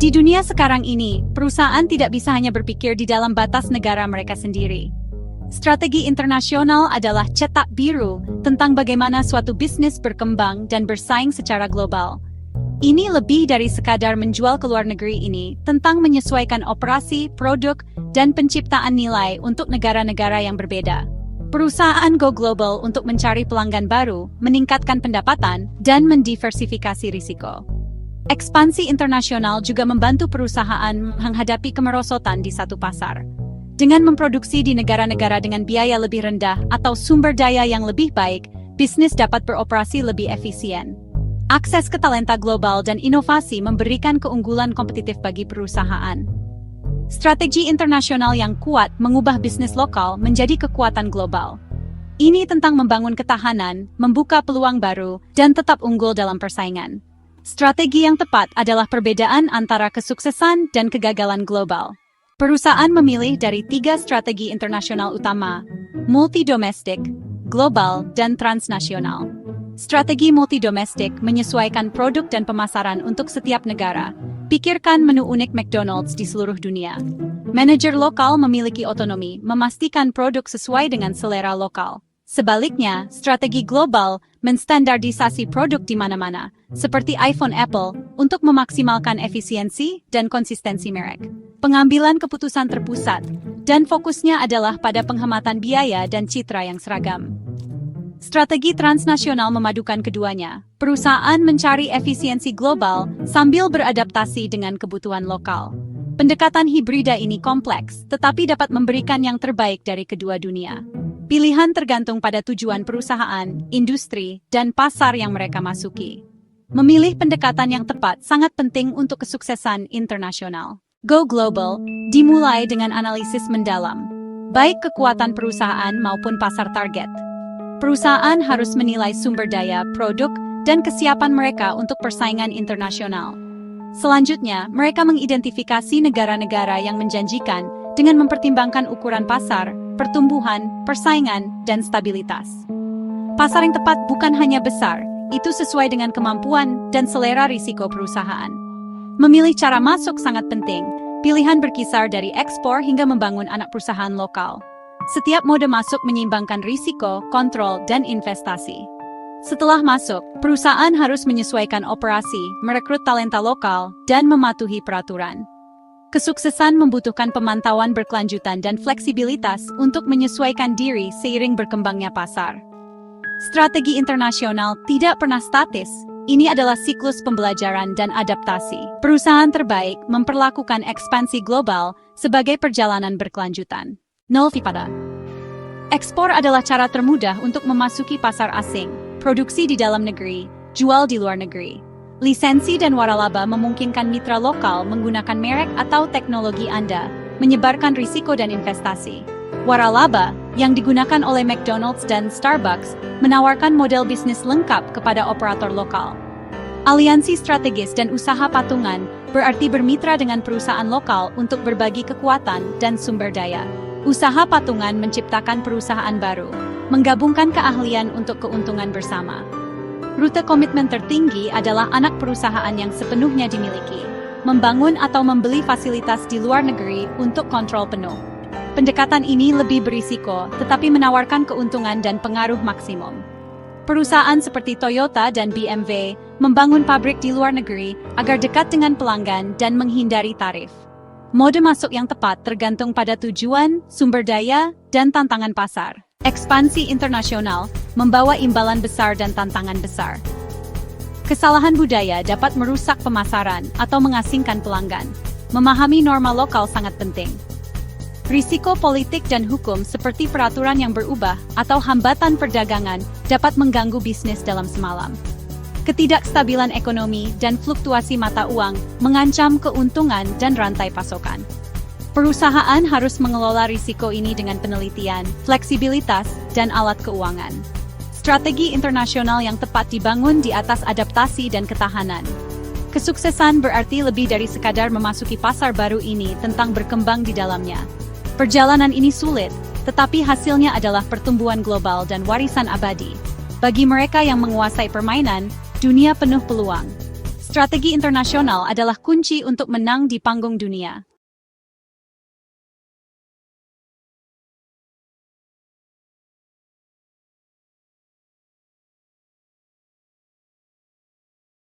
Di dunia sekarang ini, perusahaan tidak bisa hanya berpikir di dalam batas negara mereka sendiri. Strategi internasional adalah cetak biru tentang bagaimana suatu bisnis berkembang dan bersaing secara global. Ini lebih dari sekadar menjual ke luar negeri, ini tentang menyesuaikan operasi, produk, dan penciptaan nilai untuk negara-negara yang berbeda. Perusahaan go global untuk mencari pelanggan baru, meningkatkan pendapatan, dan mendiversifikasi risiko. Ekspansi internasional juga membantu perusahaan menghadapi kemerosotan di satu pasar. Dengan memproduksi di negara-negara dengan biaya lebih rendah atau sumber daya yang lebih baik, bisnis dapat beroperasi lebih efisien. Akses ke talenta global dan inovasi memberikan keunggulan kompetitif bagi perusahaan. Strategi internasional yang kuat mengubah bisnis lokal menjadi kekuatan global. Ini tentang membangun ketahanan, membuka peluang baru, dan tetap unggul dalam persaingan. Strategi yang tepat adalah perbedaan antara kesuksesan dan kegagalan global. Perusahaan memilih dari 3 strategi internasional utama: multi-domestik, global, dan transnasional. Strategi multi-domestik menyesuaikan produk dan pemasaran untuk setiap negara. Pikirkan menu unik McDonald's di seluruh dunia. Manajer lokal memiliki otonomi, memastikan produk sesuai dengan selera lokal. Sebaliknya, strategi global menstandardisasi produk di mana-mana, seperti iPhone Apple, untuk memaksimalkan efisiensi dan konsistensi merek. Pengambilan keputusan terpusat, dan fokusnya adalah pada penghematan biaya dan citra yang seragam. Strategi transnasional memadukan keduanya. Perusahaan mencari efisiensi global sambil beradaptasi dengan kebutuhan lokal. Pendekatan hibrida ini kompleks, tetapi dapat memberikan yang terbaik dari kedua dunia. Pilihan tergantung pada tujuan perusahaan, industri, dan pasar yang mereka masuki. Memilih pendekatan yang tepat sangat penting untuk kesuksesan internasional. Go Global dimulai dengan analisis mendalam, baik kekuatan perusahaan maupun pasar target. Perusahaan harus menilai sumber daya, produk, dan kesiapan mereka untuk persaingan internasional. Selanjutnya, mereka mengidentifikasi negara-negara yang menjanjikan dengan mempertimbangkan ukuran pasar, pertumbuhan, persaingan, dan stabilitas. Pasar yang tepat bukan hanya besar, itu sesuai dengan kemampuan dan selera risiko perusahaan. Memilih cara masuk sangat penting. Pilihan berkisar dari ekspor hingga membangun anak perusahaan lokal. Setiap mode masuk menyeimbangkan risiko, kontrol, dan investasi. Setelah masuk, perusahaan harus menyesuaikan operasi, merekrut talenta lokal, dan mematuhi peraturan. Kesuksesan membutuhkan pemantauan berkelanjutan dan fleksibilitas untuk menyesuaikan diri seiring berkembangnya pasar. Strategi internasional tidak pernah statis. Ini adalah siklus pembelajaran dan adaptasi. Perusahaan terbaik memperlakukan ekspansi global sebagai perjalanan berkelanjutan. Pada ekspor adalah cara termudah untuk memasuki pasar asing, produksi di dalam negeri, jual di luar negeri. Lisensi dan waralaba memungkinkan mitra lokal menggunakan merek atau teknologi Anda, menyebarkan risiko dan investasi. Waralaba, yang digunakan oleh McDonald's dan Starbucks, menawarkan model bisnis lengkap kepada operator lokal. Aliansi strategis dan usaha patungan berarti bermitra dengan perusahaan lokal untuk berbagi kekuatan dan sumber daya. Usaha patungan menciptakan perusahaan baru, menggabungkan keahlian untuk keuntungan bersama. Rute komitmen tertinggi adalah anak perusahaan yang sepenuhnya dimiliki, membangun atau membeli fasilitas di luar negeri untuk kontrol penuh. Pendekatan ini lebih berisiko, tetapi menawarkan keuntungan dan pengaruh maksimum. Perusahaan seperti Toyota dan BMW membangun pabrik di luar negeri agar dekat dengan pelanggan dan menghindari tarif. Mode masuk yang tepat tergantung pada tujuan, sumber daya, dan tantangan pasar. Ekspansi internasional membawa imbalan besar dan tantangan besar. Kesalahan budaya dapat merusak pemasaran atau mengasingkan pelanggan. Memahami norma lokal sangat penting. Risiko politik dan hukum seperti peraturan yang berubah atau hambatan perdagangan dapat mengganggu bisnis dalam semalam. Ketidakstabilan ekonomi dan fluktuasi mata uang mengancam keuntungan dan rantai pasokan. Perusahaan harus mengelola risiko ini dengan penelitian, fleksibilitas, dan alat keuangan. Strategi internasional yang tepat dibangun di atas adaptasi dan ketahanan. Kesuksesan berarti lebih dari sekadar memasuki pasar baru ini tentang berkembang di dalamnya. Perjalanan ini sulit, tetapi hasilnya adalah pertumbuhan global dan warisan abadi. Bagi mereka yang menguasai permainan, dunia penuh peluang. Strategi internasional adalah kunci untuk menang di panggung dunia.